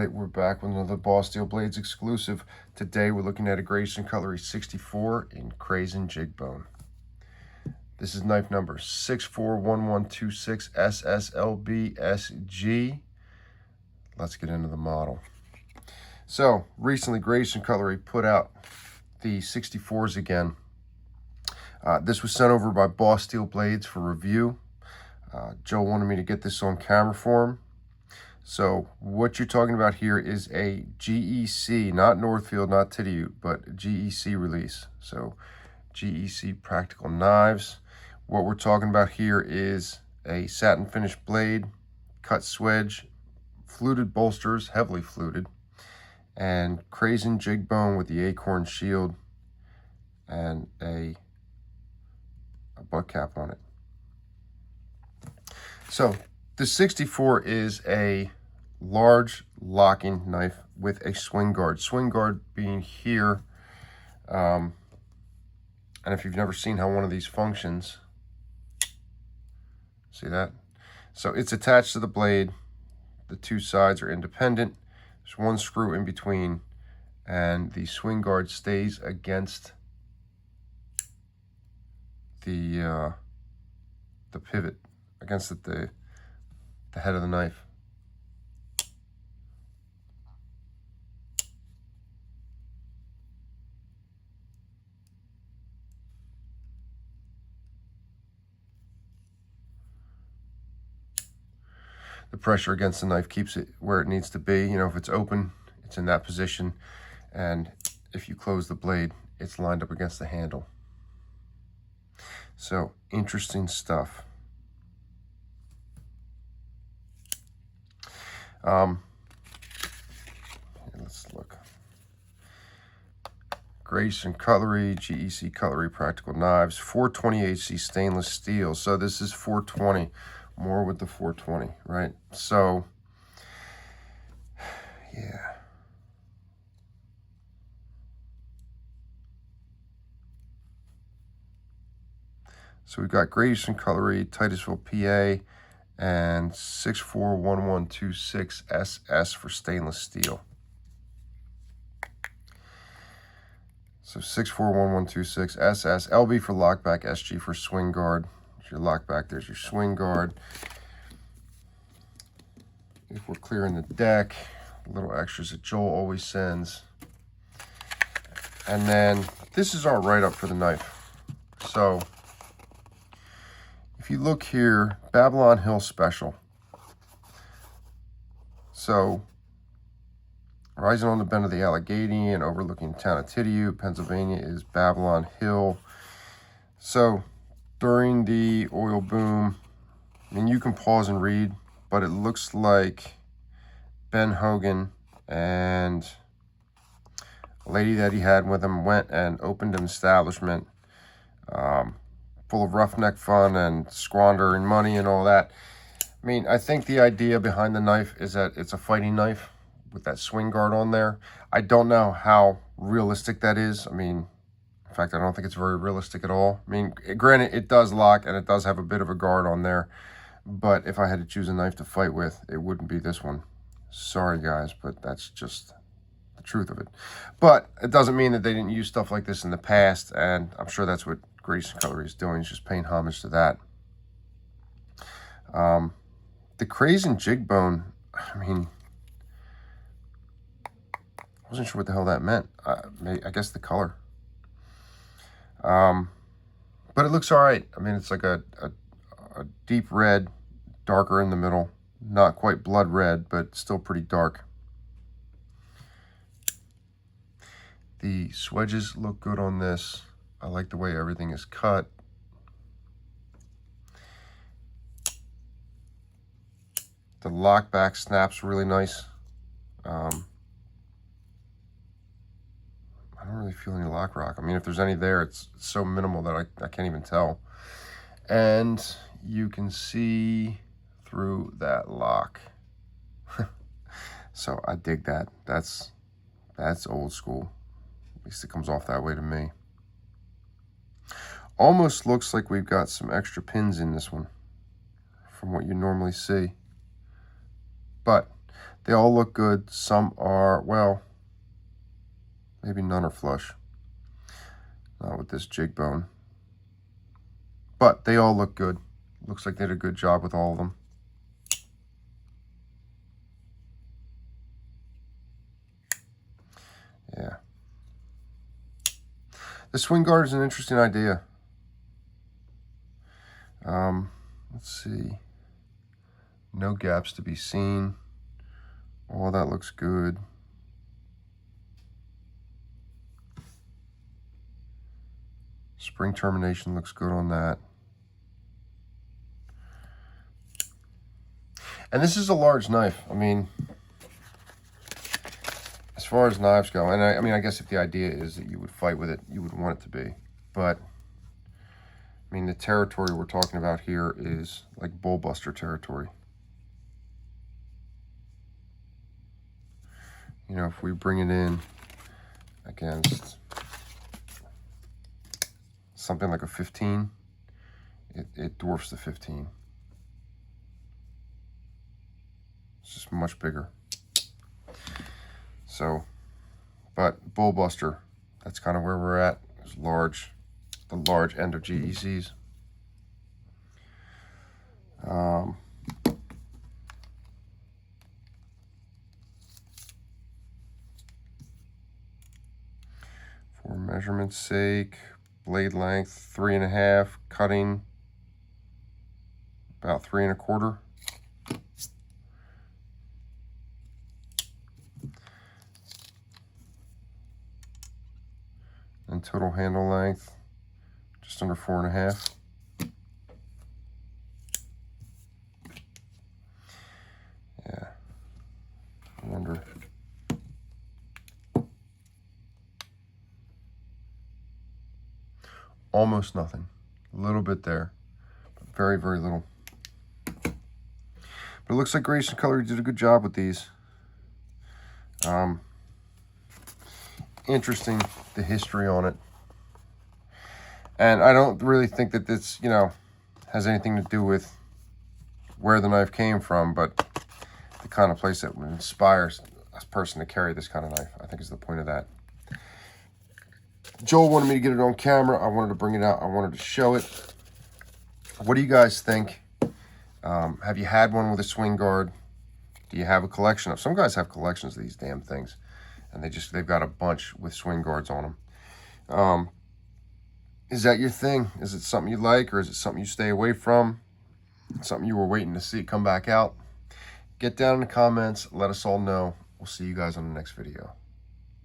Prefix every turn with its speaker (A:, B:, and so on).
A: right, we're back with another Boss Steel Blades exclusive. Today we're looking at a Great Eastern Cutlery 64 in Kraisin jig bone. This is knife number 641126SSLBSG. Let's get into the model. So recently Great Eastern Cutlery put out the 64s again. This was sent over by Boss Steel Blades for review. Joe wanted me to get this on camera for him. So what you're talking about here is a GEC, not Northfield, not Tidiute, but GEC release. So GEC practical knives. What we're talking about here is a satin finish blade, cut swedge, fluted bolsters, heavily fluted, and Kraisin jig bone with the acorn shield and a butt cap on it. So the 64 is a large locking knife with a swing guard. Swing guard being here. And if you've never seen how one of these functions, see that? So it's attached to the blade. The two sides are independent. There's one screw in between, and the swing guard stays against the pivot, against the head of the knife. The pressure against the knife keeps it where it needs to be. You know, if it's open, it's in that position, and if you close the blade, it's lined up against the handle. So interesting stuff. Let's look. Great Eastern Cutlery, GEC Cutlery Practical Knives, 420 HC stainless steel. So this is 420, more with the 420, right? So, yeah. So we've got Great Eastern Cutlery, Titusville, PA, and 641126SS for stainless steel. So 641126SS, LB for lockback, SG for swing guard. There's your lockback, there's your swing guard. If we're clearing the deck, little extras that Joel always sends. And then this is our write-up for the knife. So if you look here, Babylon Hill Special. So, rising on the bend of the Allegheny and overlooking the town of Tidiute, Pennsylvania, is Babylon Hill. So, during the oil boom, I mean, you can pause and read, but it looks like Ben Hogan and a lady that he had with him went and opened an establishment full of roughneck fun and squandering money and all that. I mean, I think the idea behind the knife is that it's a fighting knife with that swing guard on there. I don't know how realistic that is. I mean, in fact, I don't think it's very realistic at all. I mean, granted, it does lock and it does have a bit of a guard on there, but if I had to choose a knife to fight with, it wouldn't be this one. Sorry, guys, but that's just the truth of it. But it doesn't mean that they didn't use stuff like this in the past, and I'm sure that's what Great Eastern Cutlery is doing, is just paying homage to that. The Kraisin jig bone, I mean, I wasn't sure what the hell that meant. I guess the color. But it looks all right. I mean, it's like a deep red, darker in the middle. Not quite blood red, but still pretty dark. The swedges look good on this. I like the way everything is cut. The lockback snaps really nice. I don't really feel any lock rock. I mean, if there's any there, it's so minimal that I can't even tell. And you can see through that lock. So I dig that. That's old school. At least it comes off that way to me. Almost looks like we've got some extra pins in this one from what you normally see. But They all look good. Some are, well, maybe none are flush. Not with this jig bone. But they all look good. Looks like they did a good job with all of them. Yeah. The swing guard is an interesting idea. Let's see. No gaps to be seen. All that looks good. Spring termination looks good on that. And this is a large knife. I mean, as far as knives go, and I mean, I guess if the idea is that you would fight with it, you would want it to be. But, I mean, the territory we're talking about here is like bullbuster territory. You know, if we bring it in against something like a 15, it dwarfs the 15. It's just much bigger. So, but bullbuster, that's kind of where we're at. It's large, the large end of GECs. For measurement's sake, blade length 3.5, cutting about 3 1/4. And total handle length just under 4.5. Yeah, I wonder. Almost nothing. A little bit there, but very, very little. But it looks like Great Eastern Cutlery did a good job with these. Interesting, the history on it. And I don't really think that this, you know, has anything to do with where the knife came from, but the kind of place that would inspire a person to carry this kind of knife, I think is the point of that. Joel wanted me to get it on camera. I wanted to bring it out. I wanted to show it. What do you guys think? Have you had one with a swing guard? Do you have a collection of? Some guys have collections of these damn things, and they've got a bunch with swing guards on them. Is that your thing? Is it something you like, or is it something you stay away from? Something you were waiting to see come back out? Get down in the comments. Let us all know. We'll see you guys on the next video.